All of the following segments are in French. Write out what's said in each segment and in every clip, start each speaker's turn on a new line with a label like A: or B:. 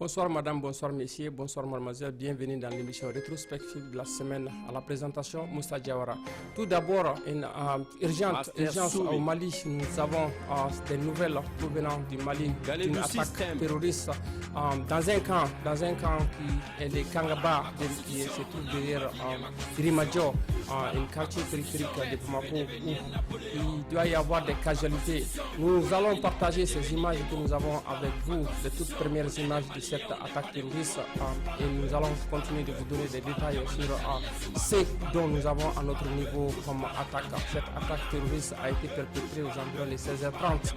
A: Bonsoir madame, bonsoir messieurs, bonsoir mademoiselle, bienvenue dans l'émission rétrospective de la semaine à la présentation Moussa Diawara. Tout d'abord, une urgence au Mali, nous avons des nouvelles provenant du Mali d'une attaque terroriste dans un camp qui est le Kangaba, qui se trouve derrière Rimadjo, un quartier périphérique de Bamako où il doit y avoir des casualités. Nous allons partager ces images que nous avons avec vous, les toutes premières images de cette attaque terroriste et nous allons continuer de vous donner des détails sur ce dont nous avons à notre niveau comme attaque. Cette attaque terroriste a été perpétrée aux environs de 16h30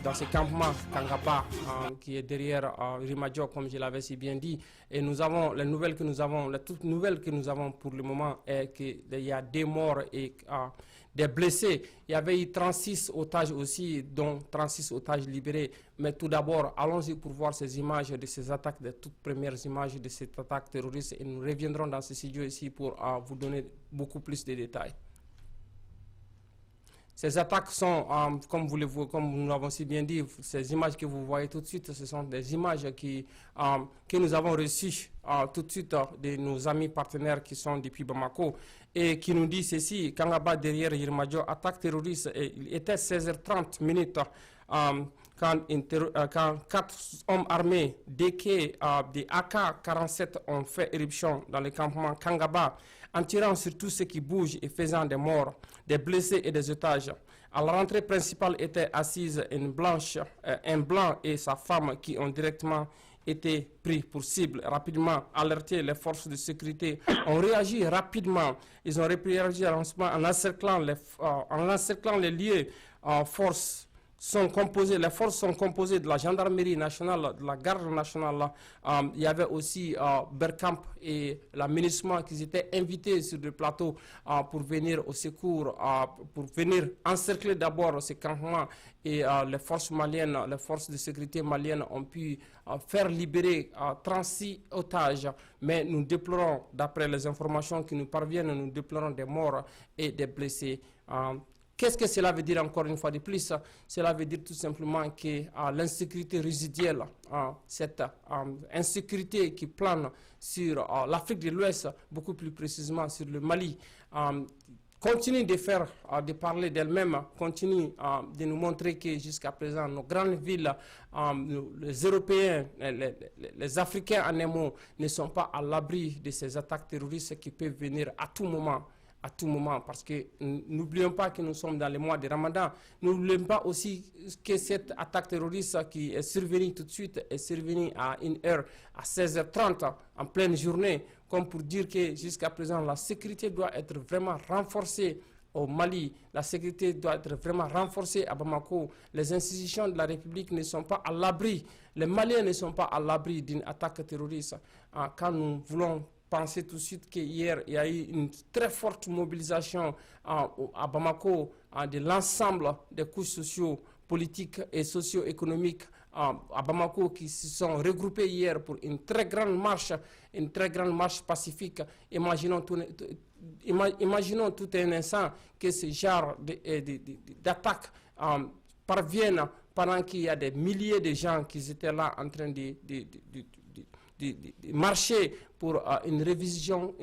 A: dans ce campement Kangaba qui est derrière Rimadjo, comme je l'avais si bien dit. Et nous avons les toutes nouvelles que nous avons pour le moment est qu'il y a des morts et des blessés. Il y avait eu 36 otages aussi, dont 36 otages libérés. Mais tout d'abord, allons-y pour voir ces images de ces attaques, les toutes premières images de cette attaque terroriste. Et nous reviendrons dans ce studio ici pour vous donner beaucoup plus de détails. Ces attaques sont, comme nous l'avons si bien dit, ces images que vous voyez tout de suite, ce sont des images que nous avons reçues tout de suite de nos amis partenaires qui sont depuis Bamako et qui nous disent ceci: Kangaba derrière Rimadjo, attaque terroriste. Et il était 16h30 quand 4 hommes armés des AK-47 ont fait éruption dans le campement Kangaba, en tirant sur tout ce qui bouge et faisant des morts, des blessés et des otages. À la rentrée principale était assise un blanc et sa femme qui ont directement été pris pour cible. Rapidement alertés, les forces de sécurité ont réagi rapidement. Ils ont réagi en encerclant les lieux. Les forces sont composées de la gendarmerie nationale, de la garde nationale. Il y avait aussi Berkamp et l'aménagement qui étaient invités sur le plateau pour venir au secours, pour venir encercler d'abord ces campements. Et les forces maliennes, les forces de sécurité maliennes ont pu faire libérer 36 otages. Mais nous déplorons, d'après les informations qui nous parviennent, nous déplorons des morts et des blessés. Qu'est-ce que cela veut dire encore une fois de plus? Cela veut dire tout simplement que l'insécurité résiduelle, cette insécurité qui plane sur l'Afrique de l'Ouest, beaucoup plus précisément sur le Mali, continue de parler d'elle-même, continue de nous montrer que jusqu'à présent, nos grandes villes, les Européens, les Africains en un mot, ne sont pas à l'abri de ces attaques terroristes qui peuvent venir à tout moment. Parce que n'oublions pas que nous sommes dans les mois de Ramadan. N'oublions pas aussi que cette attaque terroriste qui est survenue tout de suite est survenue à une heure, à 16h30, en pleine journée, comme pour dire que jusqu'à présent, la sécurité doit être vraiment renforcée au Mali. La sécurité doit être vraiment renforcée à Bamako. Les institutions de la République ne sont pas à l'abri. Les Maliens ne sont pas à l'abri d'une attaque terroriste. Quand nous voulons penser tout de suite qu'hier, il y a eu une très forte mobilisation à Bamako de l'ensemble des couches socio-politiques et socio-économiques à Bamako qui se sont regroupés hier pour une très grande marche pacifique. Imaginons tout un instant que ce genre d'attaques parviennent pendant qu'il y a des milliers de gens qui étaient là en train de marcher pour une révision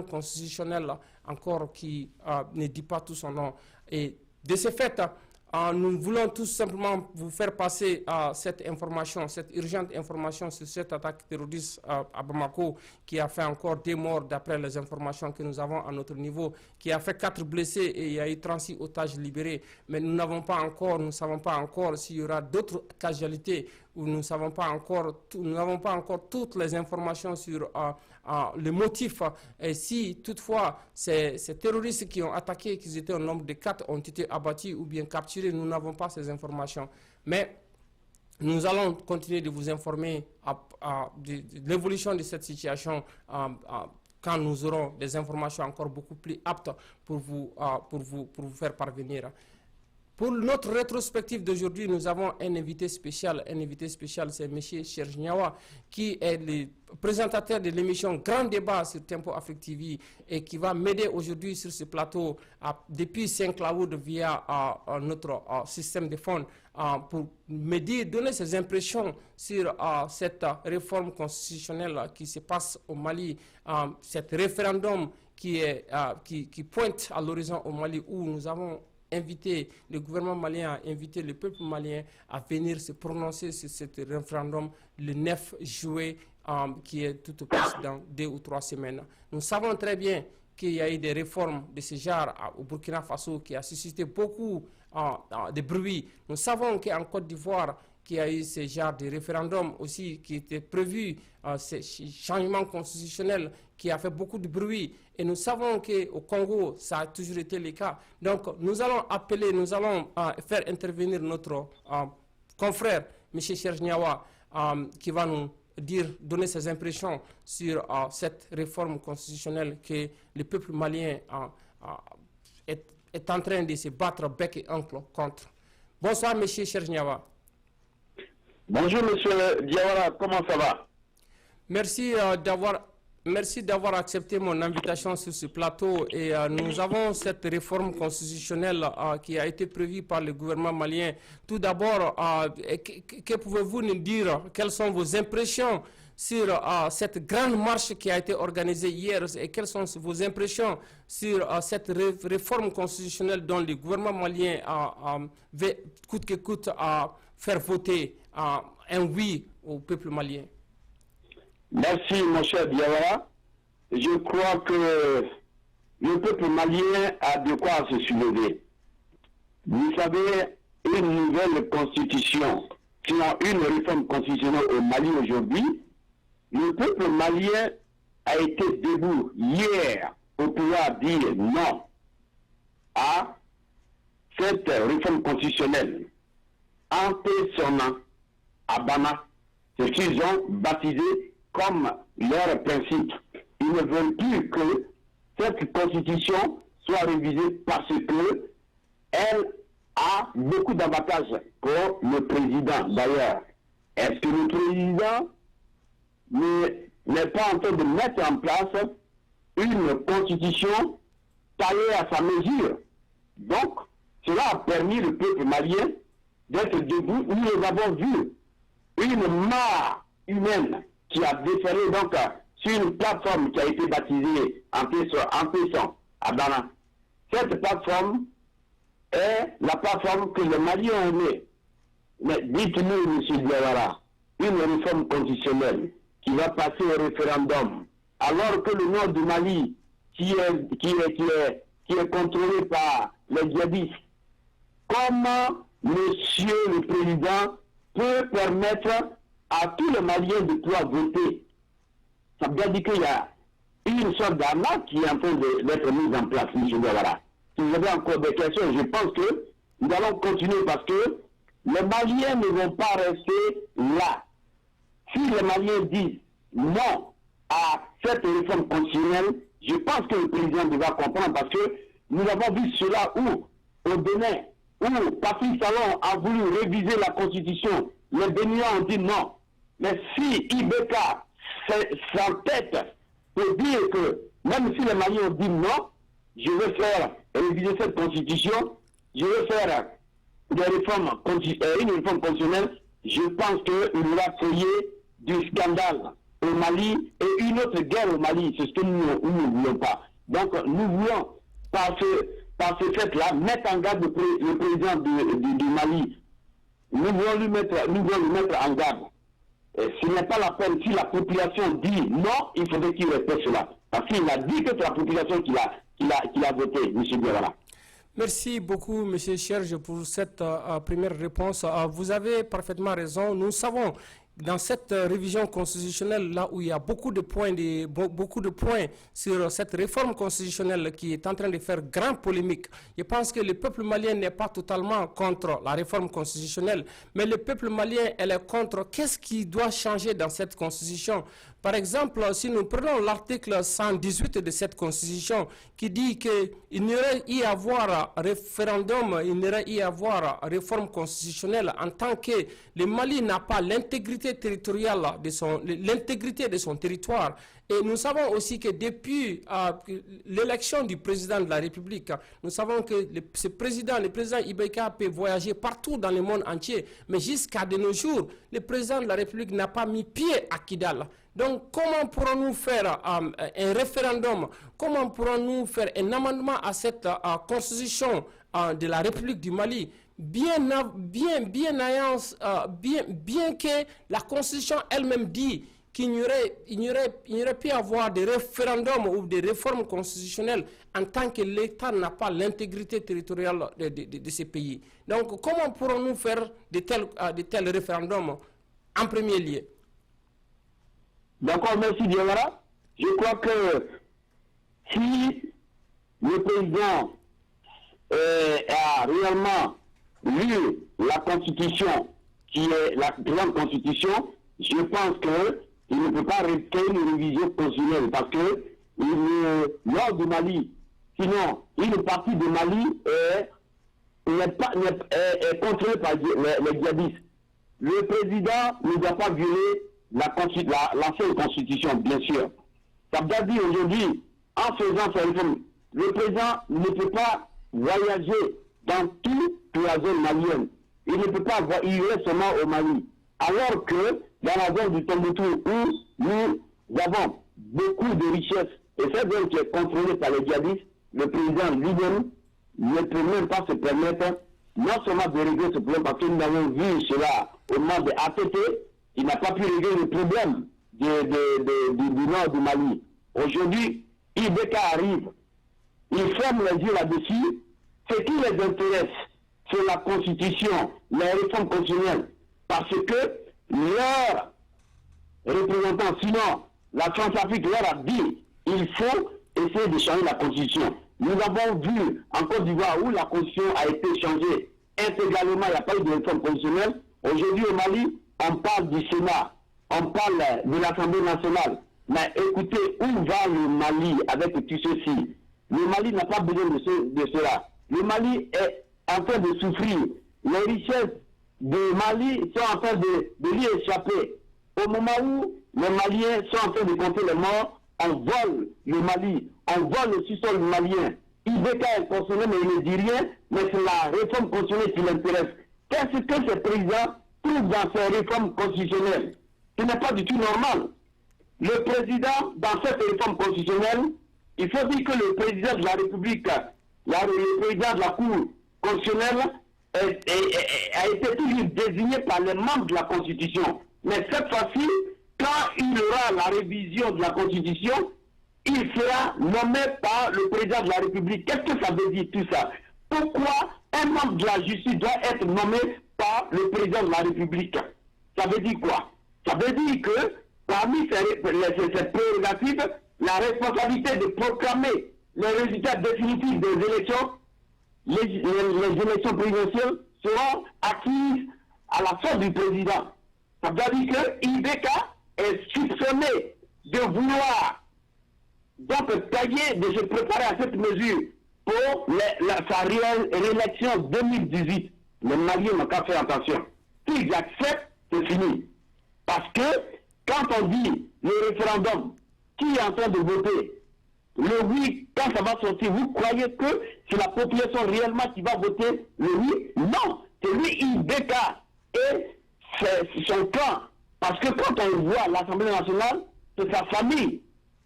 A: constitutionnelle encore qui ne dit pas tout son nom. Et de ce fait, nous voulons tout simplement vous faire passer cette information, cette urgente information sur cette attaque terroriste à Bamako qui a fait encore des morts d'après les informations que nous avons à notre niveau, qui a fait 4 blessés et il y a eu 36 otages libérés. Mais nous ne savons pas encore s'il y aura d'autres casualités où nous n'avons pas encore toutes les informations sur le motif. Et si toutefois ces terroristes qui ont attaqué, qui étaient au nombre de 4, ont été abattus ou bien capturés, nous n'avons pas ces informations. Mais nous allons continuer de vous informer de l'évolution de cette situation quand nous aurons des informations encore beaucoup plus aptes pour vous faire parvenir. Pour notre rétrospective d'aujourd'hui, nous avons un invité spécial. Un invité spécial, c'est M. Serge Niawa, qui est le présentateur de l'émission Grand Débat sur Tempo Afrique TV et qui va m'aider aujourd'hui sur ce plateau depuis Saint-Cloud via notre système de phone pour me donner ses impressions sur cette réforme constitutionnelle qui se passe au Mali, cet référendum qui pointe à l'horizon au Mali où nous avons invité, le gouvernement malien a invité le peuple malien à venir se prononcer sur ce référendum le 9 juillet, qui est tout au plus dans 2 ou 3 semaines. Nous savons très bien qu'il y a eu des réformes de ce genre au Burkina Faso qui a suscité beaucoup de bruit. Nous savons qu'en Côte d'Ivoire, qu'il y a eu ce genre de référendum aussi qui était prévu, ce changement constitutionnel qui a fait beaucoup de bruit. Et nous savons qu'au Congo, ça a toujours été le cas. Donc, nous allons faire intervenir notre confrère, M. Serge Niawa, qui va nous donner ses impressions sur cette réforme constitutionnelle que le peuple malien est en train de se battre bec et ongle contre. Bonsoir, M. Serge Niawa.
B: Bonjour, monsieur Diawara, comment ça va?
A: Merci d'avoir accepté mon invitation sur ce plateau. Et nous avons cette réforme constitutionnelle qui a été prévue par le gouvernement malien. Tout d'abord, que pouvez-vous nous dire? Quelles sont vos impressions sur cette grande marche qui a été organisée hier et quelles sont vos impressions sur cette réforme constitutionnelle dont le gouvernement malien veut coûte que coûte faire voter un oui au peuple malien?
B: Merci, mon cher Diawara. Je crois que le peuple malien a de quoi se soulever. Vous savez, une nouvelle constitution, sinon une réforme constitutionnelle au Mali aujourd'hui, le peuple malien a été debout hier pour pouvoir dire non à cette réforme constitutionnelle. En personnant à Bana, ce qu'ils ont baptisé comme leur principe. Ils ne veulent plus que cette constitution soit révisée parce que elle a beaucoup d'avantages pour le président. D'ailleurs, est-ce que le président n'est pas en train de mettre en place une constitution taillée à sa mesure? Donc, cela a permis le peuple malien d'être debout. Nous les avons vus. Une mare humaine qui a déferlé donc sur une plateforme qui a été baptisée en Pesson, à Bana. Cette plateforme est la plateforme que les Maliens ont aimée. Mais dites-nous, M. Diawara, une réforme constitutionnelle qui va passer au référendum, alors que le nord du Mali, qui est contrôlé par les djihadistes, comment Monsieur le Président peut permettre à tous les Maliens de pouvoir voter? Ça veut dire qu'il y a une sorte d'arnaque qui est en train d'être mise en place, M. Diawara. Si vous avez encore des questions, je pense que nous allons continuer parce que les Maliens ne vont pas rester là. Si les Maliens disent non à cette réforme constitutionnelle, je pense que le président devra comprendre parce que nous avons vu cela au Bénin, où Patrice Talon a voulu réviser la Constitution. Les Béninois ont dit non. Mais si Ibeka s'entête pour dire que même si les Maliens ont dit non, je vais faire réviser cette Constitution, je vais faire une réforme constitutionnelle, je pense qu'il va créer du scandale au Mali et une autre guerre au Mali. C'est ce que nous ne voulons pas. Donc nous voulons, par ce fait-là, mettre en garde le président du Mali. Nous voulons le mettre en garde. Et ce n'est pas la peine. Si la population dit non, il faudrait qu'il respecte cela. Parce qu'il a dit que c'est la population qui l'a voté, M. Diawara.
A: Merci beaucoup, M. Serge, pour cette première réponse. Vous avez parfaitement raison. Nous savons dans cette révision constitutionnelle, là où il y a beaucoup de points sur cette réforme constitutionnelle qui est en train de faire grande polémique, je pense que le peuple malien n'est pas totalement contre la réforme constitutionnelle, mais le peuple malien elle est contre qu'est-ce qui doit changer dans cette constitution. Par exemple, si nous prenons l'article 118 de cette constitution qui dit qu'il n'aurait y avoir référendum, il n'aurait y avoir réforme constitutionnelle en tant que le Mali n'a pas l'intégrité territoriale l'intégrité de son territoire. Et nous savons aussi que depuis l'élection du président de la République, nous savons que le président Ibeka peut voyager partout dans le monde entier, mais jusqu'à de nos jours, le président de la République n'a pas mis pied à Kidal. Donc, comment pourrons-nous faire un référendum? Comment pourrons-nous faire un amendement à cette constitution de la République du Mali, bien que la constitution elle-même dit qu'il n'y aurait pu avoir des référendums ou des réformes constitutionnelles en tant que l'État n'a pas l'intégrité territoriale de ces pays. Donc, comment pourrons-nous faire de tels référendums en premier lieu?
B: D'accord, merci Diawara. Je crois que si le président a réellement lu la Constitution, qui est la grande Constitution, je pense qu'il ne peut pas créer une révision constitutionnelle parce que nord du Mali, sinon une partie du Mali est contrôlée par les djihadistes. Le président ne doit pas violer l'ancienne constitution, bien sûr. Ça veut dire aujourd'hui, en faisant cette réforme, le président ne peut pas voyager dans toute la zone malienne. Il ne peut pas il reste seulement au Mali. Alors que dans la zone du Tombouctou, où nous avons beaucoup de richesses, et cette zone qui est contrôlée par les djihadistes, le président lui-même ne peut même pas se permettre non seulement de régler ce problème, parce que nous avons vu cela au moment de ATT, il n'a pas pu régler le problème du nord du Mali. Aujourd'hui, Ibeka arrive, il ferme les yeux là-dessus. Ce qui les intéresse, c'est la Constitution, les réformes constitutionnelles. Parce que leurs représentants, sinon la France-Afrique leur a dit, il faut essayer de changer la Constitution. Nous avons vu en Côte d'Ivoire où la Constitution a été changée intégralement, il n'y a pas eu de réforme constitutionnelle. Aujourd'hui au Mali, on parle du Sénat, on parle de l'Assemblée nationale. Mais écoutez, où va le Mali avec tout ceci? Le Mali n'a pas besoin de cela. Le Mali est en train de souffrir. Les richesses du Mali sont en train de lui échapper. Au moment où les Maliens sont en train de compter les morts, on vole le Mali, on vole le sous-sol malien. Ibeka est constitutionnel, mais il ne dit rien, mais c'est la réforme constitutionnelle qui l'intéresse. Qu'est-ce que ce président trouve dans ces réformes constitutionnelles? Ce n'est pas du tout normal. Le président, dans cette réforme constitutionnelle, il faut dire que le président de la République, le président de la Cour constitutionnelle a été toujours désigné par les membres de la Constitution. Mais cette fois-ci, quand il y aura la révision de la Constitution, il sera nommé par le président de la République. Qu'est-ce que ça veut dire tout ça? Pourquoi un membre de la justice doit être nommé par le président de la République? Ça veut dire quoi? Ça veut dire que parmi ces prérogatives, la responsabilité de proclamer les résultats définitifs des élections, les élections présidentielles seront acquises à la fin du président. Ça veut dire que Ibeka est soupçonné de vouloir donc tailler, de se préparer à cette mesure pour sa réélection 2018. Les Maliens n'ont qu'à faire attention. S'ils acceptent, c'est fini. Parce que quand on dit le référendum, qui est en train de voter? Le oui, quand ça va sortir, vous croyez que c'est la population réellement qui va voter le oui? Non, c'est lui, Ibeka et son camp. Parce que quand on voit l'Assemblée nationale, c'est sa famille.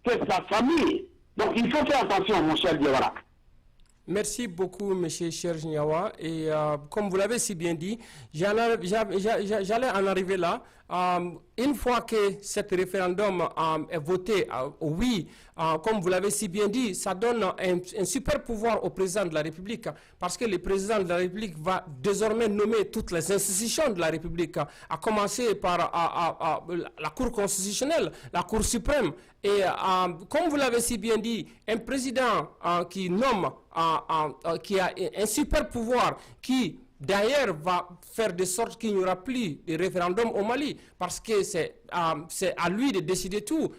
B: C'est sa famille. Donc il faut faire attention, mon cher Diawara.
A: Merci beaucoup, M. Serge Niawa. Et comme vous l'avez si bien dit, j'allais en arriver là. une fois que cet référendum est voté oui, comme vous l'avez si bien dit, ça donne un super pouvoir au président de la République, parce que le président de la République va désormais nommer toutes les institutions de la République, à commencer par la Cour constitutionnelle, la Cour suprême. Et comme vous l'avez si bien dit, un président qui nomme, qui a un super pouvoir, qui d'ailleurs va faire de sorte qu'il n'y aura plus de référendum au Mali, parce que c'est à lui de décider tout.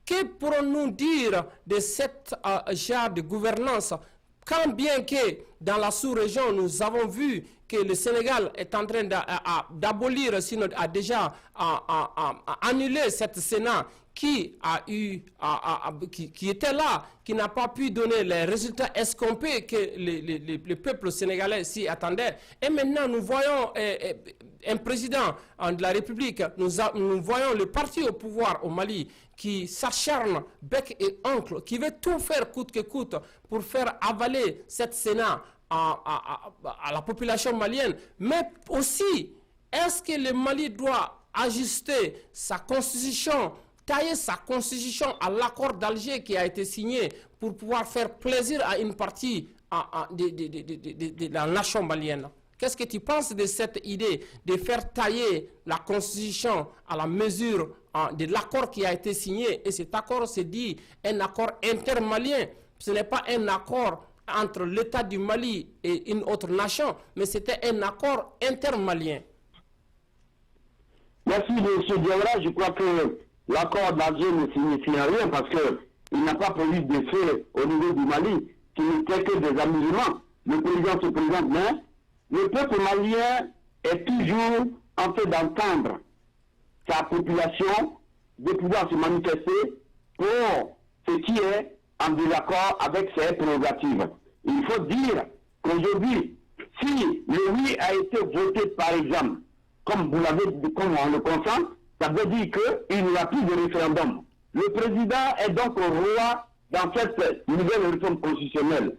A: Que pourrons-nous dire de cette genre de gouvernance, quand bien que dans la sous-région, nous avons vu que le Sénégal est en train d'abolir, sinon a déjà annulé cette Sénat qui était là, qui n'a pas pu donner les résultats escomptés que le peuple sénégalais s'y attendait. Et maintenant, nous voyons un président de la République, nous voyons le parti au pouvoir au Mali qui s'acharne bec et ongle, qui veut tout faire coûte que coûte pour faire avaler cette Sénat à la population malienne. Mais aussi, est-ce que le Mali doit ajuster sa constitution, tailler sa constitution à l'accord d'Alger qui a été signé pour pouvoir faire plaisir à une partie de la nation malienne? Qu'est-ce que tu penses de cette idée de faire tailler la constitution à la mesure de l'accord qui a été signé? Et cet accord se dit un accord intermalien. Ce n'est pas un accord entre l'État du Mali et une autre nation, mais c'était un accord intermalien.
B: Merci, M. Diawara. Je crois que l'accord d'Alger ne signifie rien parce qu'il n'a pas produit d'effet au niveau du Mali, qui n'était que des amusements. Le président se présente, mais le peuple malien est toujours en train d'entendre sa population de pouvoir se manifester pour ce qui est en désaccord avec ses prérogatives. Il faut dire qu'aujourd'hui, si le oui a été voté par exemple, comme on le consent, ça veut dire qu'il n'y aura plus de référendum. Le président est donc roi dans cette nouvelle réforme constitutionnelle.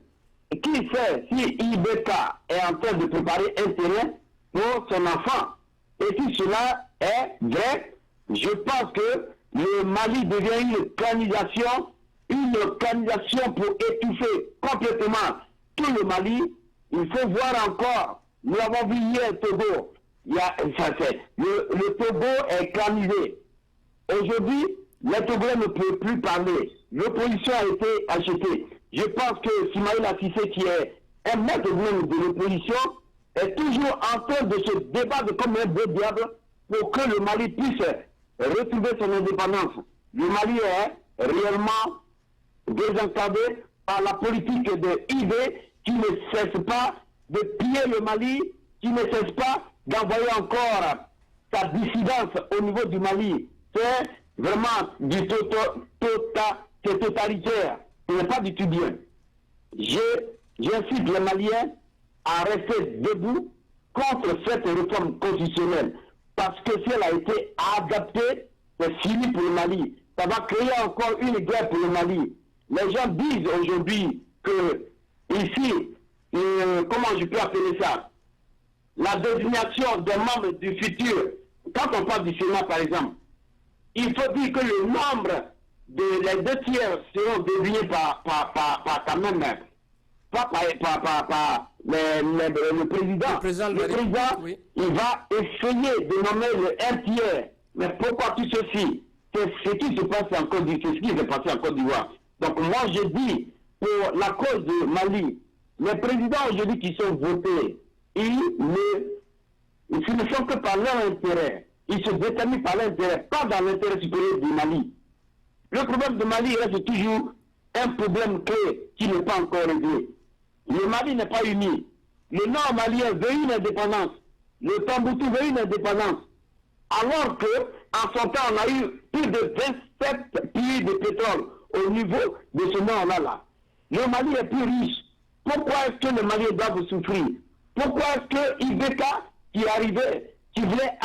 B: Et qui sait si IBK est en train de préparer un terrain pour son enfant? Et si cela est vrai, je pense que le Mali devient une colonisation pour étouffer complètement tout le Mali. Il faut voir encore, nous avons vu hier Togo, le Togo est colonisé. Aujourd'hui, les Togolais ne peuvent plus parler. L'opposition a été achetée. Je pense que Simaïla Cissé, qui est un maître même de l'opposition, est toujours en train de se débattre comme un beau diable pour que le Mali puisse retrouver son indépendance. Le Mali est réellement désencadré par la politique de IB qui ne cesse pas de piller le Mali, qui ne cesse pas d'envoyer encore sa dissidence au niveau du Mali. C'est vraiment du totalitaire. Ce n'est pas du tout bien. J'incite les Maliens à rester debout contre cette réforme constitutionnelle. Parce que si elle a été adaptée, c'est fini pour le Mali. Ça va créer encore une guerre pour le Mali. Les gens disent aujourd'hui que ici, comment je peux appeler ça, la désignation des membres du futur, quand on parle du Sénat par exemple, il faut dire que le nombre les 2 tiers seront désignés par quand même, pas par le président. Le président, oui, il va essayer de nommer le 1 tiers. Mais pourquoi tout ceci? C'est ce qui se passe en Côte d'Ivoire, c'est ce qui s'est passé en Côte d'Ivoire. Donc moi je dis, pour la cause du Mali, les présidents aujourd'hui qui sont votés, ils ne sont que par leur intérêt. Ils se déterminent par l'intérêt, pas dans l'intérêt supérieur du Mali. Le problème du Mali reste toujours un problème clé qui n'est pas encore réglé. Le Mali n'est pas uni. Le nord malien veut une indépendance. Le Tamboutou veut une indépendance. Alors qu'en son temps, on a eu plus de 27 puits de pétrole au niveau de ce nord-là. Le Mali est plus riche. Pourquoi est-ce que le Mali doit souffrir? Pourquoi est-ce que IBK, qui arrivait, qui voulait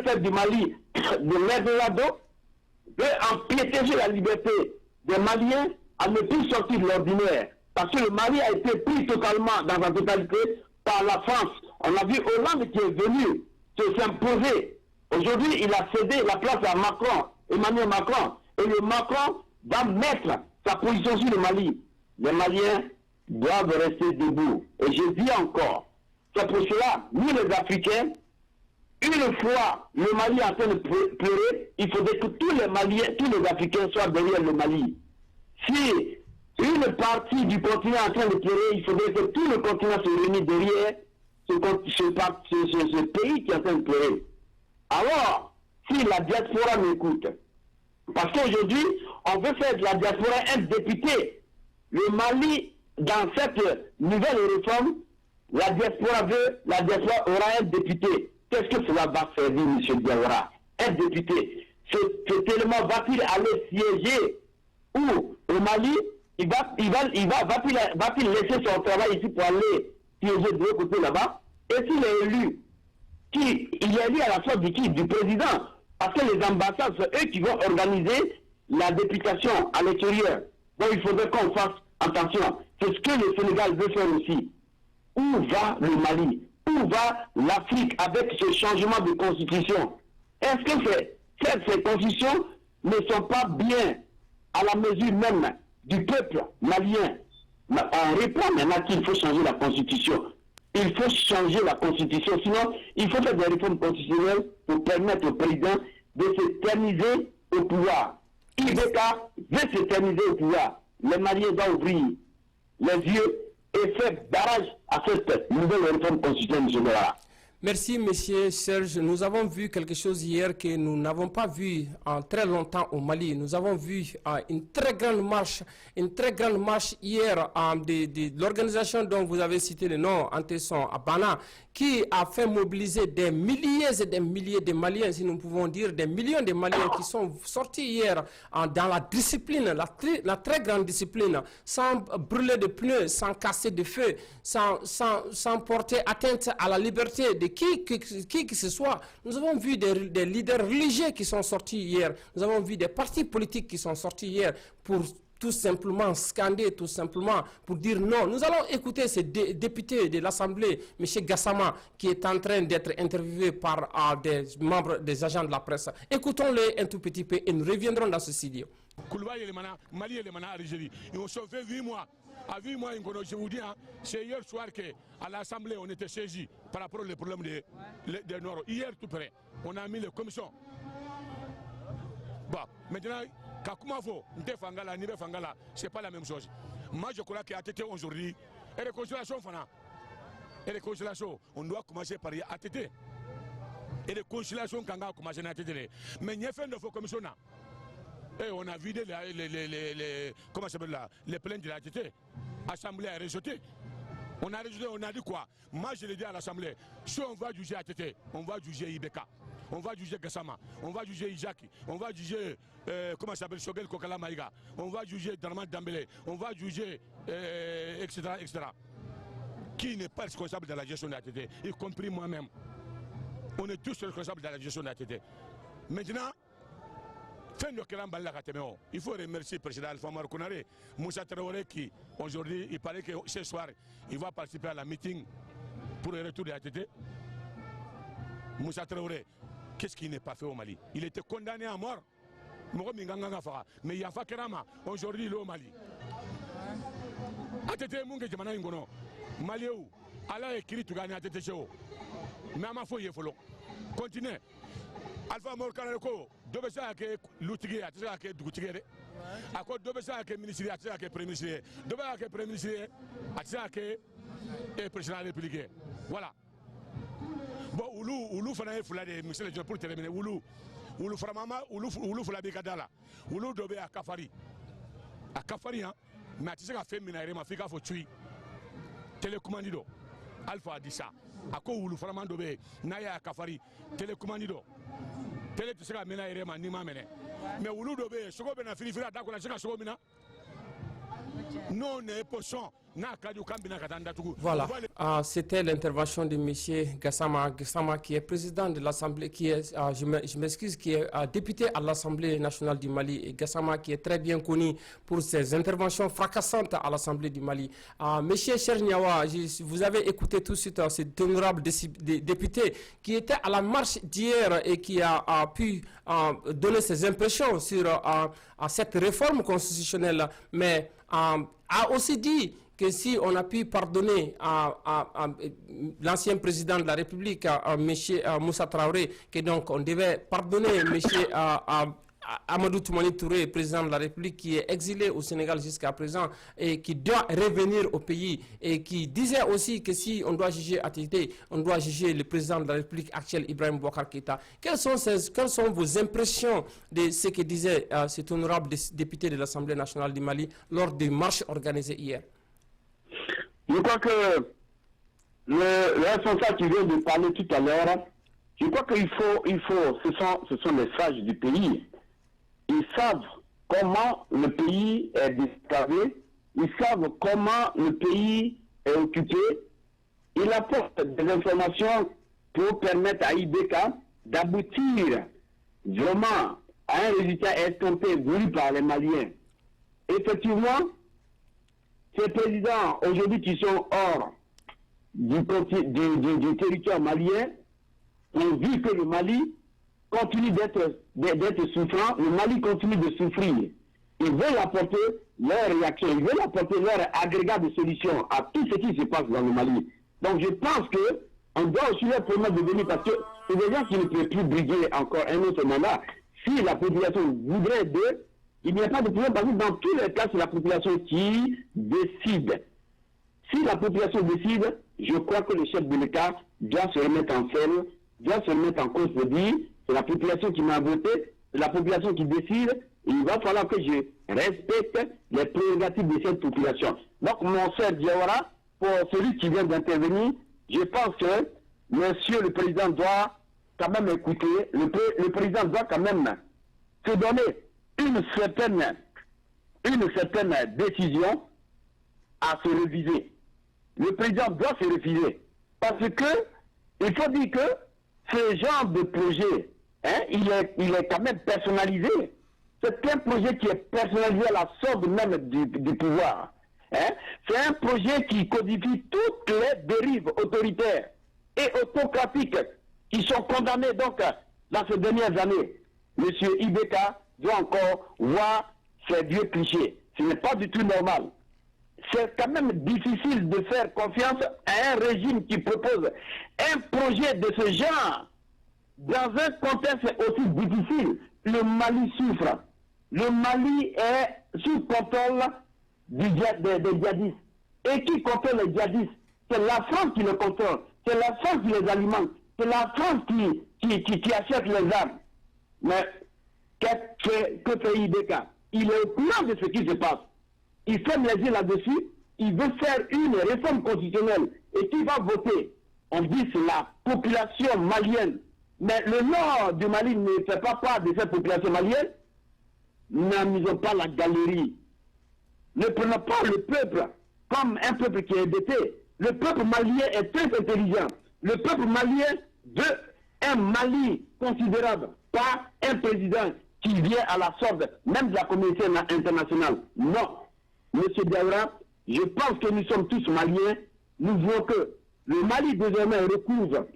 B: faire du Mali de l'Eldorado, veut empiéter sur la liberté des Maliens à ne plus sortir de l'ordinaire? Parce que le Mali a été pris totalement dans sa totalité par la France. On a vu Hollande qui est venu se s'imposer Aujourd'hui, il a cédé la place à Macron, Emmanuel Macron. Et le Macron va mettre sa position sur le Mali. Les Maliens doivent rester debout. Et je dis encore, c'est pour cela, nous les Africains, une fois le Mali est en train de pleurer, il faudrait que tous les Maliens, tous les Africains soient derrière le Mali. Si une partie du continent est en train de pleurer, il faudrait que tout le continent se réunisse derrière ce pays qui est en train de pleurer. Alors, si la diaspora m'écoute, parce qu'aujourd'hui, on veut faire de la diaspora un député. Le Mali, dans cette nouvelle réforme, la diaspora aura un député. Qu'est-ce que cela va servir, M. Diawara? Un député. Cet élément va-t-il aller siéger ou au Mali, va-t-il laisser son travail ici pour aller siéger de l'autre côté là-bas? Et s'il est élu, il est élu à la sorte du président? Parce que les ambassades, c'est eux qui vont organiser la députation à l'extérieur. Donc il faudrait qu'on fasse attention. C'est ce que le Sénégal veut faire aussi. Où va le Mali? Où va l'Afrique avec ce changement de constitution? Est-ce que ces constitutions ne sont pas bien à la mesure même du peuple malien? On répond maintenant qu'il faut changer la constitution. Il faut changer la constitution, sinon il faut faire des réformes constitutionnelles pour permettre au président de s'éterniser au pouvoir. IBK veut s'éterniser au pouvoir. Les Maliens doivent ouvrir les yeux et faire barrage à cette nouvelle réforme constitutionnelle, M. Béara.
A: Merci, M. Serge. Nous avons vu quelque chose hier que nous n'avons pas vu en très longtemps au Mali. Nous avons vu une très grande marche hier de l'organisation dont vous avez cité le nom, Antesson Abana, qui a fait mobiliser des milliers et des milliers de Maliens, si nous pouvons dire des millions de Maliens qui sont sortis hier dans la discipline, la très grande discipline, sans brûler de pneus, sans casser de feu, sans porter atteinte à la liberté de qui que ce soit. Nous avons vu des leaders religieux qui sont sortis hier. Nous avons vu des partis politiques qui sont sortis hier pour tout simplement scander, tout simplement pour dire non. Nous allons écouter ce député de l'Assemblée, M. Gassama, qui est en train d'être interviewé par des membres des agents de la presse. Écoutons-le un tout petit peu et nous reviendrons dans ce studio.
C: Mali et le Mana Algérie, ils ont sauvé 8 mois. À 8 mois, je vous dis, c'est hier soir qu'à l'Assemblée, on était saisis par rapport aux problèmes des Nord. Hier, tout près, on a mis les commissions. Bon, maintenant, c'est pas la même chose. Moi, je crois qu'à ATT aujourd'hui, et réconciliation, on doit commencer par ATT. Et réconciliation, quand on a commencé à ATT. Mais il y a fait de vos commissions. Et on a vidé les plaintes de l'ATT. L'Assemblée a rejeté. On a rejeté, on a dit quoi? Moi, je l'ai dit à l'Assemblée. Si on va juger ATT, on va juger IBK. On va juger Gassama, on va juger Isaki, on va juger, comment ça s'appelle, Shogel Kokala Maïga, on va juger Darman Dambélé, on va juger, etc., etc. Qui n'est pas responsable de la gestion de l'ATT, y compris moi-même. On est tous responsables de la gestion de l'ATT. Maintenant, il faut remercier le président Alpha Omar Konaré, Moussa Traoré, qui aujourd'hui, il paraît que ce soir, il va participer à la meeting pour le retour de l'ATT. Moussa Traoré, qu'est-ce qui n'est pas fait au Mali? Il était condamné à mort. Mais Yafa Kerama, aujourd'hui, il est au Mali. ATT Munge Jamana Ngono, Mali où Allah écrit tout gagner ATT Cheo. Mais à ma foi, il faut continuer. Alpha Morkaneko, Dobesa ke Lutigé, Atisa ke Doutigé, à quoi Dobesa ke ministre, Atisa ke premier ministre, Dobesa ke premier ministre, Atisa ke président de la République. Voilà. Bon, Oulou Fanaï Foulade, monsieur le Dieu, pour terminer, Oulou Framama, Oulou Foulabi Kadala, Oulou Dobé à Kafari. À Kafari, hein, mais tu sais qu'à faire Minaire, ma fille a fait tuer. Télécommandido, Alpha a dit ça. À quoi Oulou Framan Dobé, Naya à Kafari, télécommandido. Télé, tu sais qu'à Minaire, ma Nima Mene. Mais Oulou Dobé, ce qu'on a fini, d'accord, la Chaka Sogomina. Non, on est poisson.
A: Voilà, c'était l'intervention de M. Gassama qui est président de l'Assemblée, qui est, je m'excuse, qui est député à l'Assemblée nationale du Mali, et Gassama qui est très bien connu pour ses interventions fracassantes à l'Assemblée du Mali. M. Cherniawa, vous avez écouté tout de suite cet honorable député qui était à la marche d'hier et qui a pu donner ses impressions sur cette réforme constitutionnelle, mais a aussi dit que si on a pu pardonner à l'ancien président de la République, M. Moussa Traoré, que donc on devait pardonner M. Amadou Toumani Touré, président de la République, qui est exilé au Sénégal jusqu'à présent et qui doit revenir au pays, et qui disait aussi que si on doit juger activité, on doit juger le président de la République actuel, Ibrahim Boubacar Keïta. Quelles sont vos impressions de ce que disait cet honorable député de l'Assemblée nationale du Mali lors des marches organisées hier?
B: Je crois que le responsable qui vient de parler tout à l'heure, je crois qu'il faut, ce sont les sages du pays. Ils savent comment le pays est déclaré, ils savent comment le pays est occupé. Ils apportent des informations pour permettre à IBK d'aboutir vraiment à un résultat escompté voulu par les Maliens. Effectivement, ces présidents aujourd'hui qui sont hors du territoire malien ont vu que le Mali continue d'être souffrant, le Mali continue de souffrir. Ils veulent apporter leur réaction, ils veulent apporter leur agrégat de solutions à tout ce qui se passe dans le Mali. Donc je pense qu'on doit aussi leur permettre de venir, parce que c'est des gens qui ne peuvent plus briguer encore un autre mandat. Si la population voudrait d'eux, il n'y a pas de problème, parce que dans tous les cas, c'est la population qui décide. Si la population décide, je crois que le chef de l'État doit se remettre en scène, doit se remettre en cause pour dire, c'est la population qui m'a voté, c'est la population qui décide, et il va falloir que je respecte les prérogatives de cette population. Donc, mon cher Diawara, pour celui qui vient d'intervenir, je pense que monsieur le président doit quand même écouter, le président doit quand même se donner une certaine décision à se réviser. Le président doit se réviser. Parce que, il faut dire que ce genre de projet, il est quand même personnalisé. C'est un projet qui est personnalisé à la sorte même du pouvoir. C'est un projet qui codifie toutes les dérives autoritaires et autocratiques qui sont condamnées donc dans ces dernières années. Monsieur Ibeka doit encore voir ces vieux clichés. Ce n'est pas du tout normal. C'est quand même difficile de faire confiance à un régime qui propose un projet de ce genre dans un contexte aussi difficile. Le Mali souffre. Le Mali est sous contrôle des djihadistes. Et qui contrôle les djihadistes? C'est la France qui le contrôle. C'est la France qui les alimente. C'est la France qui achète les armes. Mais que fait IBK? Il est au courant de ce qui se passe. Il fait les yeux là-dessus. Il veut faire une réforme constitutionnelle. Et qui va voter? On dit c'est la population malienne. Mais le nord du Mali ne fait pas part de cette population malienne. N'amusons pas la galerie. Ne prenons pas le peuple comme un peuple qui est endetté. Le peuple malien est très intelligent. Le peuple malien veut un Mali considérable, pas un président qui vient à la sorte même de la communauté internationale. Non. Monsieur Diawara, je pense que nous sommes tous maliens. Nous voyons que le Mali désormais recouvre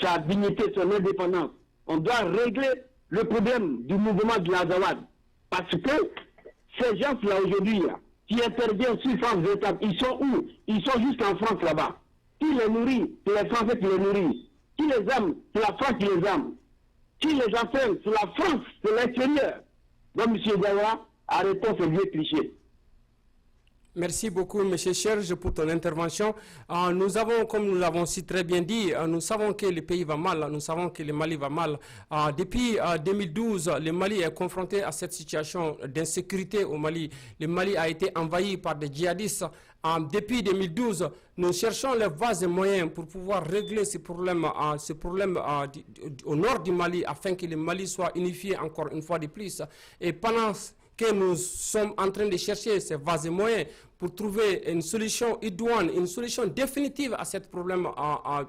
B: sa dignité, son indépendance. On doit régler le problème du mouvement de l'Azawad. Parce que ces gens-là aujourd'hui, qui interviennent sur France 24, ils sont où? Ils sont juste en France là-bas. Qui les nourrit? C'est les Français qui les nourrissent. Qui les aime? C'est la France qui les aime. Qui les entraîne? C'est la France, c'est l'extérieur. Donc, M. Diawara, arrêtons ce vieux cliché.
A: Merci beaucoup, M. Cherge, pour ton intervention. Nous avons, comme nous l'avons si très bien dit, nous savons que le pays va mal, nous savons que le Mali va mal. Depuis 2012, le Mali est confronté à cette situation d'insécurité au Mali. Le Mali a été envahi par des djihadistes. Depuis 2012, nous cherchons les voies et moyens pour pouvoir régler ces problèmes au nord du Mali, afin que le Mali soit unifié encore une fois de plus. Et pendant que nous sommes en train de chercher ces vases et moyens pour trouver une solution idoine, une solution définitive à ce problème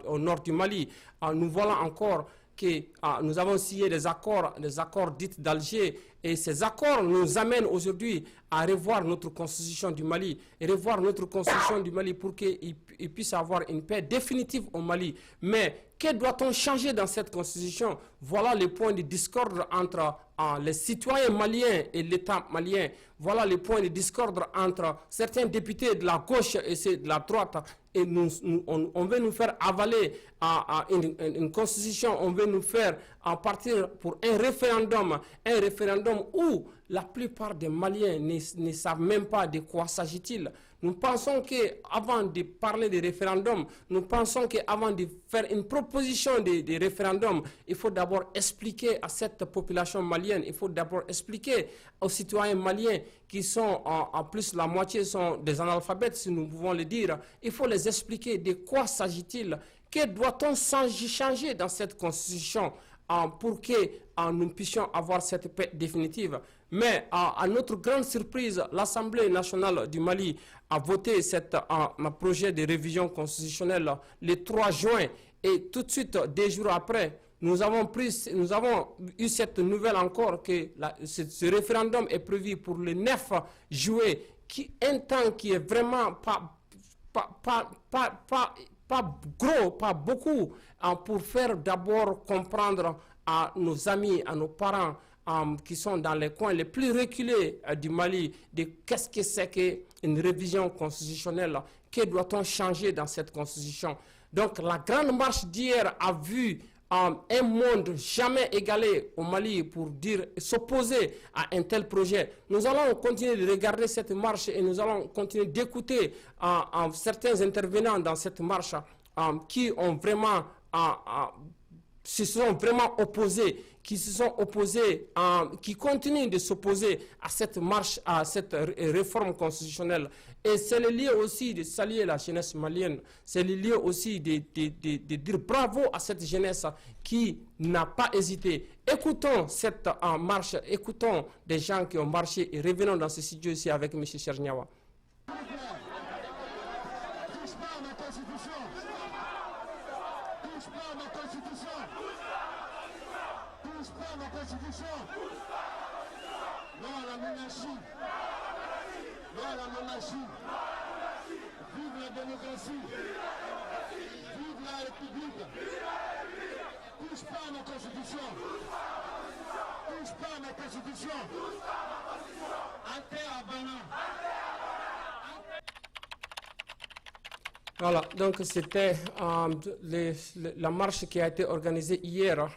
A: au nord du Mali. Nous voilà encore que nous avons signé des accords dits d'Alger, et ces accords nous amènent aujourd'hui à revoir notre constitution du Mali, et revoir notre constitution du Mali pour qu'il puisse avoir une paix définitive au Mali. Mais que doit-on changer dans cette constitution? Voilà les points de discorde entre les citoyens maliens et l'État malien. Voilà les points de discorde entre certains députés de la gauche et ceux de la droite. Et on veut nous faire avaler une constitution, on veut nous faire partir pour un référendum où la plupart des Maliens ne savent même pas de quoi s'agit-il. Nous pensons qu'avant de parler de référendum, nous pensons qu'avant de faire une proposition de référendum, il faut d'abord expliquer à cette population malienne, il faut d'abord expliquer aux citoyens maliens qui sont, en plus la moitié sont des analphabètes, si nous pouvons le dire, il faut les expliquer de quoi s'agit-il, que doit-on changer dans cette constitution pour que nous puissions avoir cette paix définitive. Mais à notre grande surprise, l'Assemblée nationale du Mali a voté un projet de révision constitutionnelle le 3 juin, et tout de suite, 2 jours après, nous avons eu cette nouvelle encore que ce référendum est prévu pour le 9 juillet, un temps qui est vraiment pas gros, pas beaucoup, pour faire d'abord comprendre à nos amis, à nos parents qui sont dans les coins les plus reculés du Mali, de qu'est-ce que c'est qu'une révision constitutionnelle, que doit-on changer dans cette constitution. Donc la grande marche d'hier a vu un monde jamais égalé au Mali pour s'opposer à un tel projet. Nous allons continuer de regarder cette marche et nous allons continuer d'écouter certains intervenants dans cette marche qui ont vraiment se sont vraiment opposés, qui continuent de s'opposer à cette marche, à cette réforme constitutionnelle. Et c'est le lieu aussi de saluer la jeunesse malienne, c'est le lieu aussi de dire bravo à cette jeunesse qui n'a pas hésité. Écoutons cette marche, écoutons des gens qui ont marché et revenons dans ce studio ici avec M. Cherniawa.
D: Non à la monarchie. Non à la monarchie. Vive la démocratie. Vive la République. Touche pas à ma constitution. Touche pas à ma constitution. Enterre à Bana.
A: Voilà, donc c'était la marche qui a été organisée hier,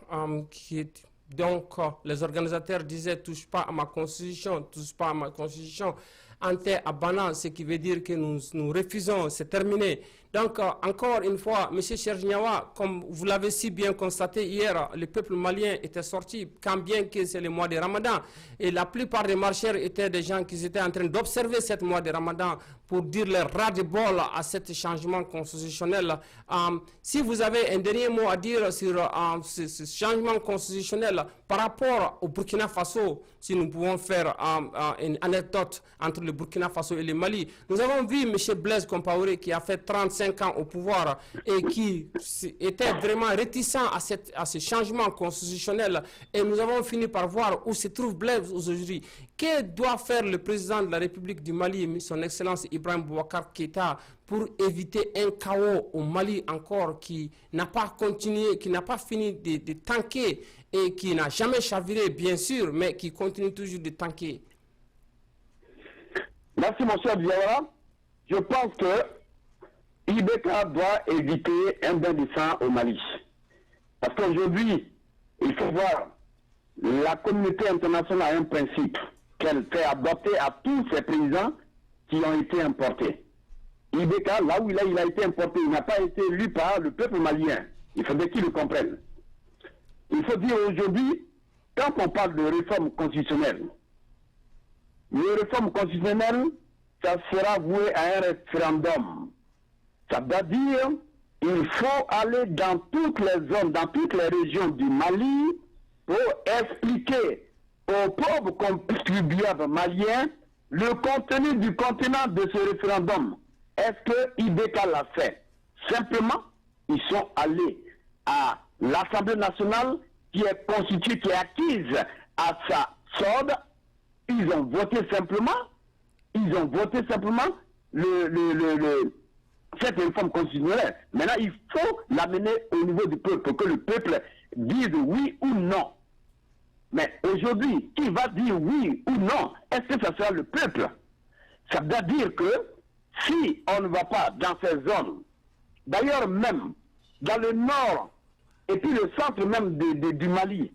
A: donc les organisateurs disaient touche pas à ma constitution, touche pas à ma constitution, enterre à Bana, ce qui veut dire que nous refusons, c'est terminé. Donc encore une fois, M. Cherniawa, comme vous l'avez si bien constaté hier, le peuple malien était sorti, quand bien que c'est le mois de Ramadan, et la plupart des marcheurs étaient des gens qui étaient en train d'observer ce mois de Ramadan pour dire leur ras-de-bol à ce changement constitutionnel. Si vous avez un dernier mot à dire sur ce changement constitutionnel par rapport au Burkina Faso, si nous pouvons faire une anecdote entre le Burkina Faso et le Mali. Nous avons vu M. Blaise Compaoré qui a fait 35 ans au pouvoir et qui était vraiment réticent à ce changement constitutionnel. Et nous avons fini par voir où se trouve Blaise aujourd'hui. Que doit faire le président de la République du Mali, son Excellence Ibrahim Boubacar Keïta, pour éviter un chaos au Mali encore qui n'a pas continué, qui n'a pas fini de tanker et qui n'a jamais chaviré, bien sûr, mais qui continue toujours de tanker?
B: Merci, mon cher Diawara. Je pense que IBK doit éviter un bain de sang au Mali. Parce qu'aujourd'hui, il faut voir, la communauté internationale a un principe qu'elle fait adopter à tous ces présidents qui ont été importés. IBK, là où il a été importé, il n'a pas été élu par le peuple malien. Il faudrait qu'ils le comprennent. Il faut dire aujourd'hui, quand on parle de réforme constitutionnelle, les réformes constitutionnelles, ça sera voué à un référendum. Ça veut dire qu'il faut aller dans toutes les zones, dans toutes les régions du Mali pour expliquer aux pauvres contribuables maliens le contenu du contenant de ce référendum. Est-ce que IBK l'a fait? Simplement, ils sont allés à l'Assemblée nationale qui est constituée, qui est acquise à sa solde. Ils ont voté simplement cette réforme constitutionnelle. Maintenant, il faut l'amener au niveau du peuple pour que le peuple dise oui ou non. Mais aujourd'hui, qui va dire oui ou non? Est-ce que ça sera le peuple? Ça veut dire que si on ne va pas dans ces zones, d'ailleurs même dans le nord et puis le centre même du Mali,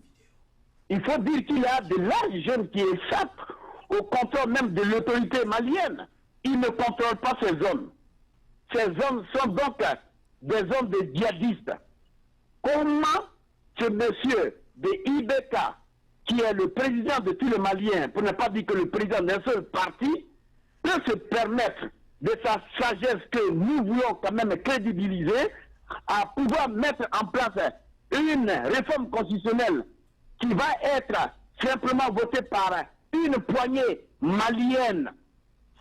B: il faut dire qu'il y a de larges jeunes qui échappent au contrôle même de l'autorité malienne. Ils ne contrôlent pas ces zones. Ces zones sont donc des zones de djihadistes. Comment ce monsieur de IBK, qui est le président de tous les Maliens, pour ne pas dire que le président d'un seul parti, peut se permettre de sa sagesse que nous voulons quand même crédibiliser, à pouvoir mettre en place une réforme constitutionnelle qui va être simplement votée par une poignée malienne.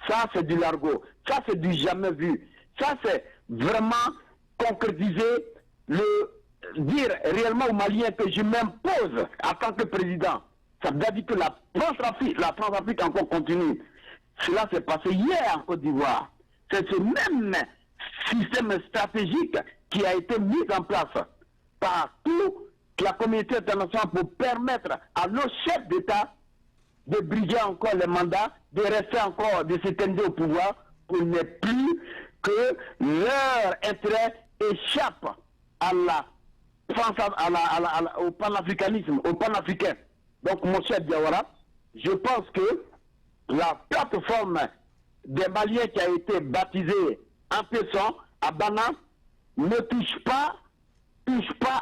B: Ça, c'est du largo. Ça, c'est du jamais vu. Ça, c'est vraiment concrétiser, dire réellement aux Maliens que je m'impose en tant que président. Ça veut dire que la France-Afrique encore continue. Cela s'est passé hier en Côte d'Ivoire. C'est ce même système stratégique qui a été mis en place par toute la communauté internationale pour permettre à nos chefs d'État de briguer encore les mandats, de rester encore, de s'éteindre au pouvoir pour ne plus que leur intérêt échappe à au panafricanisme, au panafricain. Donc, mon cher Diawara, je pense que la plateforme des Maliens qui a été baptisée en Tesson, à Bana, ne touche pas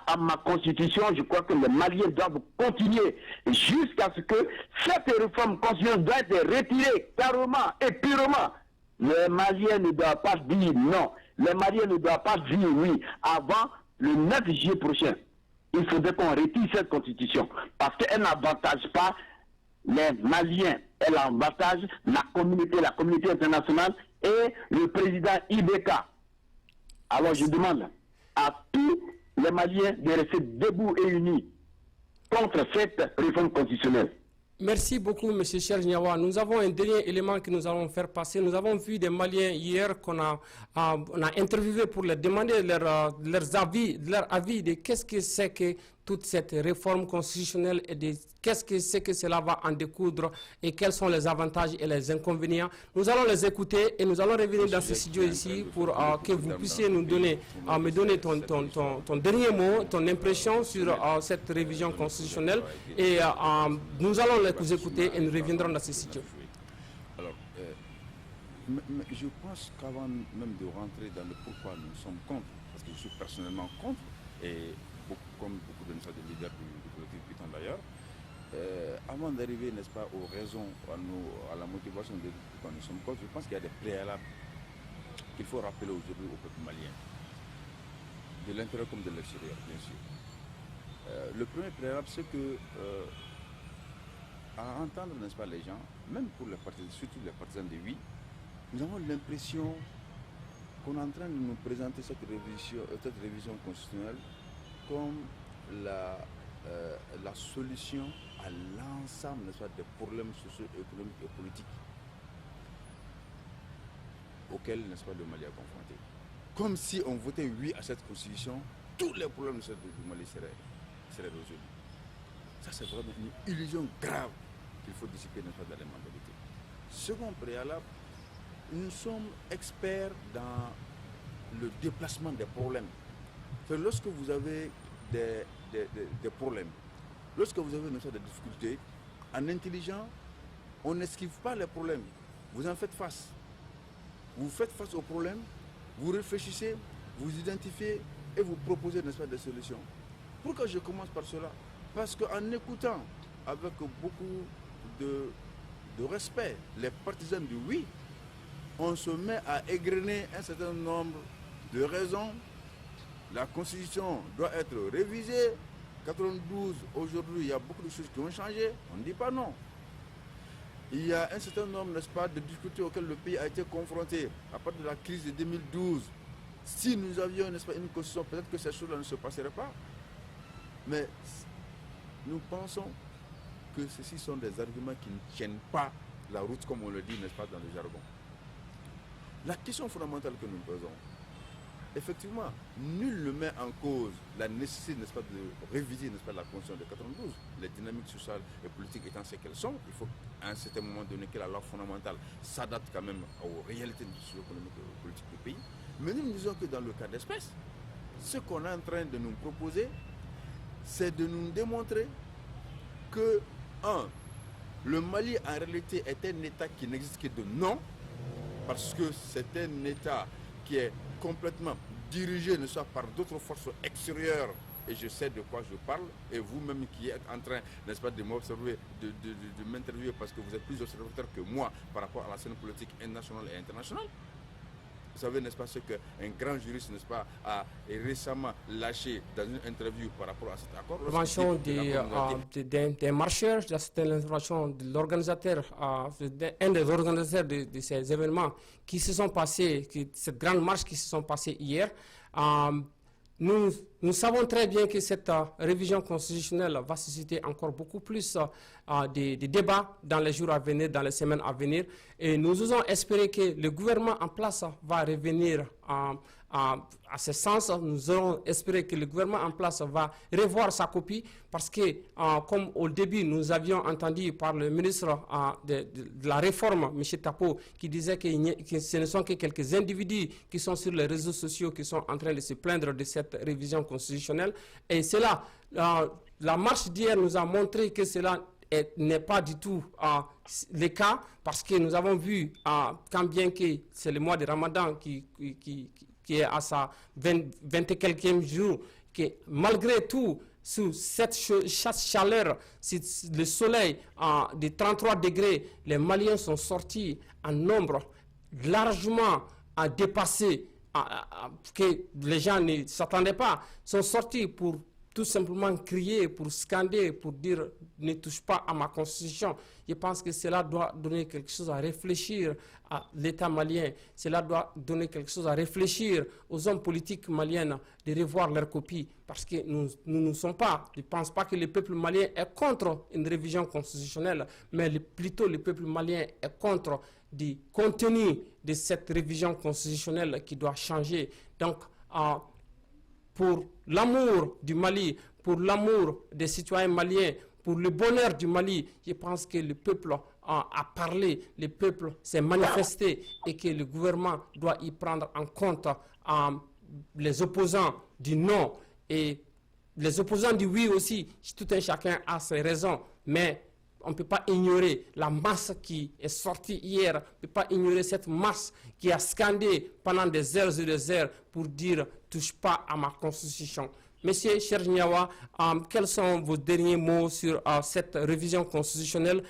B: à ma constitution. Je crois que les Maliens doivent continuer jusqu'à ce que cette réforme constitutionnelle doit être retirée carrément et purement. Les Maliens ne doivent pas dire non. Les Maliens ne doivent pas dire oui avant le 9 juillet prochain. Il faudrait qu'on retire cette constitution parce qu'elle n'avantage pas les Maliens. Elle avantage la communauté internationale et le président IBK. Alors je demande à tous les Maliens de rester debout et unis contre cette réforme constitutionnelle.
A: Merci beaucoup, M. Serge Niawa. Nous avons un dernier élément que nous allons faire passer. Nous avons vu des Maliens hier qu'on a interviewé pour leur demander leur avis de qu'est-ce que c'est que toute cette réforme constitutionnelle et de qu'est-ce que c'est que cela va en découdre et quels sont les avantages et les inconvénients. Nous allons les écouter et nous allons revenir dans ce studio ici pour que vous puissiez nous donner, me donner ton dernier mot, ton impression sur cette révision constitutionnelle et nous allons les écouter et nous reviendrons dans ce studio.
E: Alors, je pense qu'avant même de rentrer dans le pourquoi nous sommes contre, parce que je suis personnellement contre, et comme beaucoup de nos leaders du collectif Python d'ailleurs, avant d'arriver, n'est-ce pas, aux raisons, à la motivation de pourquoi nous sommes contre, je pense qu'il y a des préalables qu'il faut rappeler aujourd'hui au peuple malien, de l'intérieur comme de l'extérieur, bien sûr. Le premier préalable, c'est que, à entendre, n'est-ce pas, les gens, même pour les partisans, surtout les partisans de oui, nous avons l'impression qu'on est en train de nous présenter cette révision constitutionnelle comme la solution à l'ensemble des problèmes socio-économiques et politiques auxquels, n'est-ce pas, le Mali est confronté. Comme si on votait oui à cette constitution, tous les problèmes du Mali seraient résolus. Ça, c'est vraiment une illusion grave qu'il faut dissiper, n'est-ce pas, dans les mentalités. Second préalable, nous sommes experts dans le déplacement des problèmes. Lorsque vous avez des problèmes, lorsque vous avez des difficultés, en intelligent, on n'esquive pas les problèmes. Vous en faites face. Vous faites face aux problèmes, vous réfléchissez, vous identifiez et vous proposez, n'est-ce pas, des solutions. Pourquoi je commence par cela? Parce qu'en écoutant avec beaucoup de respect les partisans du oui, on se met à égrener un certain nombre de raisons. La Constitution doit être révisée, 92, aujourd'hui, il y a beaucoup de choses qui ont changé. On ne dit pas non. Il y a un certain nombre, n'est-ce pas, de difficultés auxquelles le pays a été confronté à partir de la crise de 2012. Si nous avions, n'est-ce pas, une constitution, peut-être que ces choses-là ne se passeraient pas. Mais nous pensons que ceci sont des arguments qui ne tiennent pas la route, comme on le dit, n'est-ce pas, dans le jargon. La question fondamentale que nous posons, effectivement, nul ne met en cause la nécessité, n'est-ce pas, de réviser, n'est-ce pas, la Constitution de 92. Les dynamiques sociales et politiques étant ce qu'elles sont, il faut à un certain moment donné que la loi fondamentale s'adapte quand même aux réalités socio-économiques et politiques du pays. Mais nous disons que dans le cas d'espèce, ce qu'on est en train de nous proposer, c'est de nous démontrer que, le Mali en réalité est un État qui n'existe que de nom, parce que c'est un État qui est complètement dirigé, ne soit par d'autres forces extérieures, et je sais de quoi je parle, et vous-même qui êtes en train, n'est-ce pas, de m'observer, de m'interviewer, parce que vous êtes plus observateur que moi par rapport à la scène politique nationale et internationale. Vous savez, n'est-ce pas, ce qu'un grand juriste, n'est-ce pas, a récemment lâché dans une interview par rapport à cet accord.
A: L'intervention des marcheurs, c'était l'intervention de l'organisateur, un des organisateurs de ces événements qui se sont passés, cette grande marche qui se sont passés hier. Nous savons très bien que cette révision constitutionnelle va susciter encore beaucoup plus des débats dans les jours à venir, dans les semaines à venir. Et nous osons espérer que le gouvernement en place va revenir à ce sens. Nous allons espérer que le gouvernement en place va revoir sa copie parce que, comme au début, nous avions entendu par le ministre de la réforme, M. Tapo, qui disait que ce ne sont que quelques individus qui sont sur les réseaux sociaux qui sont en train de se plaindre de cette révision constitutionnelle. Et cela, la marche d'hier nous a montré que cela n'est pas du tout le cas parce que nous avons vu, quand bien que c'est le mois de Ramadan qui est à sa 20 et quelques jours, que malgré tout, sous cette chaleur, le soleil de 33 degrés, les Maliens sont sortis en nombre largement dépassé, que les gens ne s'attendaient pas, sont sortis pour tout simplement crier, pour scander, pour dire « ne touche pas à ma constitution ». Je pense que cela doit donner quelque chose à réfléchir à l'État malien. Cela doit donner quelque chose à réfléchir aux hommes politiques maliens de revoir leur copie. Parce que nous ne sommes pas, je ne pense pas que le peuple malien est contre une révision constitutionnelle, mais plutôt le peuple malien est contre du contenu de cette révision constitutionnelle qui doit changer. Donc, pour l'amour du Mali, pour l'amour des citoyens maliens, pour le bonheur du Mali, je pense que le peuple a parlé, le peuple s'est manifesté et que le gouvernement doit y prendre en compte les opposants du non et les opposants du oui aussi. Tout un chacun a ses raisons, mais on ne peut pas ignorer la masse qui est sortie hier, on ne peut pas ignorer cette masse qui a scandé pendant des heures et des heures pour dire « touche pas à ma constitution ». Monsieur Cherniawa, quels sont vos derniers mots sur cette révision constitutionnelle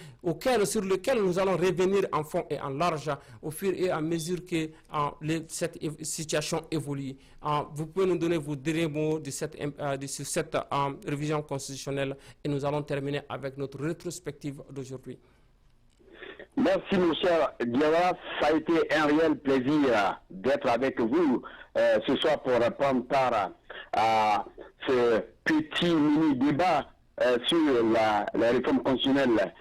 A: sur laquelle nous allons revenir en fond et en large au fur et à mesure que cette situation évolue? Vous pouvez nous donner vos derniers mots sur cette révision constitutionnelle et nous allons terminer avec notre rétrospective d'aujourd'hui.
B: Merci mon cher Diawara, ça a été un réel plaisir d'être avec vous ce soir pour prendre part à ce petit mini-débat sur la réforme constitutionnelle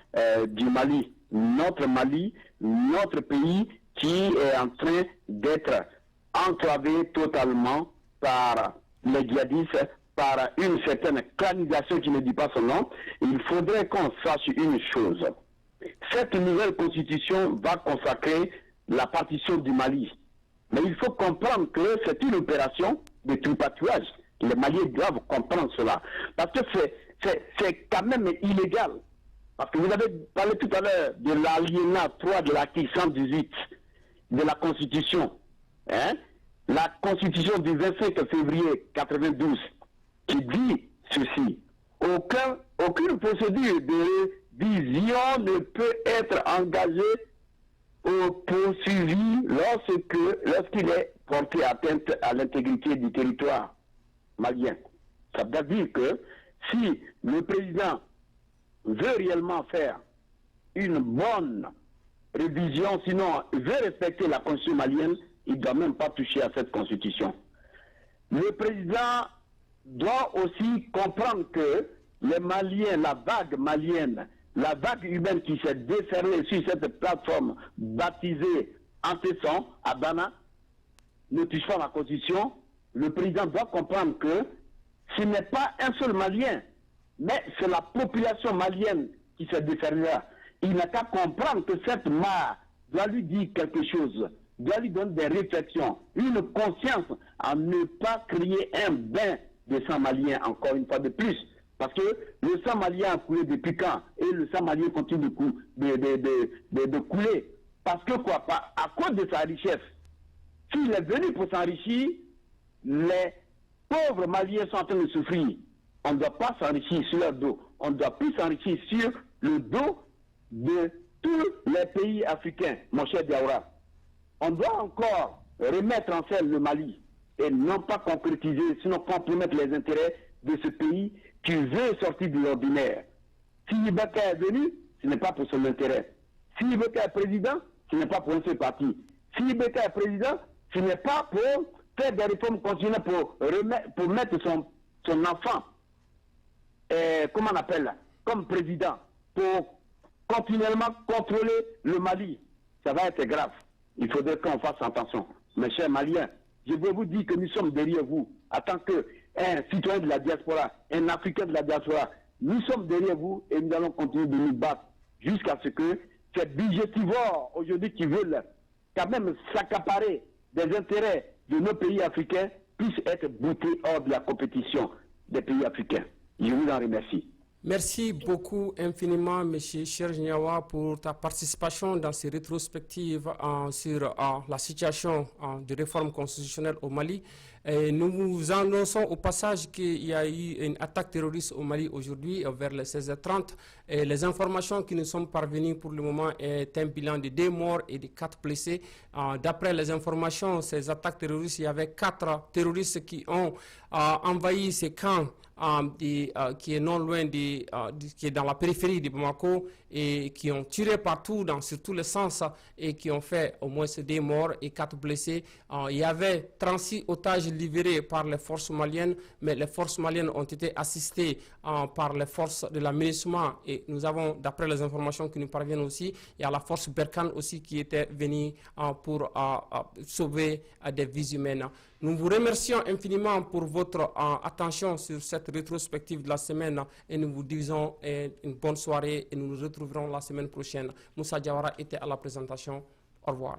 B: du Mali. Notre pays qui est en train d'être enclavé totalement par les djihadistes, par une certaine clanisation qui ne dit pas son nom. Il faudrait qu'on sache une chose. Cette nouvelle constitution va consacrer la partition du Mali. Mais il faut comprendre que c'est une opération de tripatouillage. Les Maliens doivent comprendre cela. Parce que c'est quand même illégal. Parce que vous avez parlé tout à l'heure de l'alinéa 3 de l'article 118 de la Constitution. La Constitution du 25 février 92 qui dit ceci. Aucune procédure de révision ne peut être engagée ou poursuivie lorsqu'il est porté atteinte à l'intégrité du territoire malien. Ça veut dire que si le président veut réellement faire une bonne révision, sinon veut respecter la constitution malienne, il ne doit même pas toucher à cette constitution. Le président doit aussi comprendre que les Maliens, la vague malienne, la vague humaine qui s'est déferlée sur cette plateforme baptisée Antesson, à Bana, ne touche pas la constitution. Le président doit comprendre que ce n'est pas un seul Malien, mais c'est la population malienne qui s'est déferlée là. Il n'a qu'à comprendre que cette mare doit lui dire quelque chose, doit lui donner des réflexions, une conscience à ne pas créer un bain de sang malien, encore une fois de plus. Parce que le sang malien a coulé depuis quand? Et le sang malien continue de couler. Parce que quoi? À cause de sa richesse. S'il est venu pour s'enrichir, les pauvres Maliens sont en train de souffrir. On ne doit pas s'enrichir sur leur dos. On ne doit plus s'enrichir sur le dos de tous les pays africains, mon cher Diawara. On doit encore remettre en scène le Mali et non pas concrétiser, sinon compromettre les intérêts de ce pays qui veut sortir de l'ordinaire. Si Ibeka est venu, ce n'est pas pour son intérêt. Si Ibeka est président, ce n'est pas pour un seul parti. Si Ibeka est président, ce n'est pas pour faire des réformes continuelles pour mettre son enfant, comment on appelle, comme président, pour continuellement contrôler le Mali. Ça va être grave. Il faudrait qu'on fasse attention. Mes chers Maliens, je veux vous dire que nous sommes derrière vous, en tant qu'un citoyen de la diaspora, un Africain de la diaspora. Nous sommes derrière vous et nous allons continuer de nous battre jusqu'à ce que ces budgétivores aujourd'hui qui veulent quand même s'accaparer des intérêts de nos pays africains puissent être boutés hors de la compétition des pays africains. Je vous en remercie.
A: Merci beaucoup infiniment, M. Serge Niawa, pour ta participation dans ces rétrospectives sur la situation de réforme constitutionnelle au Mali. Et nous vous annonçons au passage qu'il y a eu une attaque terroriste au Mali aujourd'hui vers les 16h30. Et les informations qui nous sont parvenues pour le moment est un bilan de 2 morts et de 4 blessés. D'après les informations, ces attaques terroristes, il y avait 4 terroristes qui ont envahi ces camps qui est non loin qui est dans la périphérie de Bamako et qui ont tiré partout sur tous les sens et qui ont fait au moins 2 morts et 4 blessés. Il y avait 36 otages libérés par les forces maliennes, mais les forces maliennes ont été assistées par les forces de l'aménagement et nous avons, d'après les informations qui nous parviennent aussi, il y a la force Berkane aussi qui était venue pour sauver des vies humaines. Nous vous remercions infiniment pour votre attention sur cette rétrospective de la semaine et nous vous disons une bonne soirée et nous nous retrouverons la semaine prochaine. Moussa Diawara était à la présentation. Au revoir.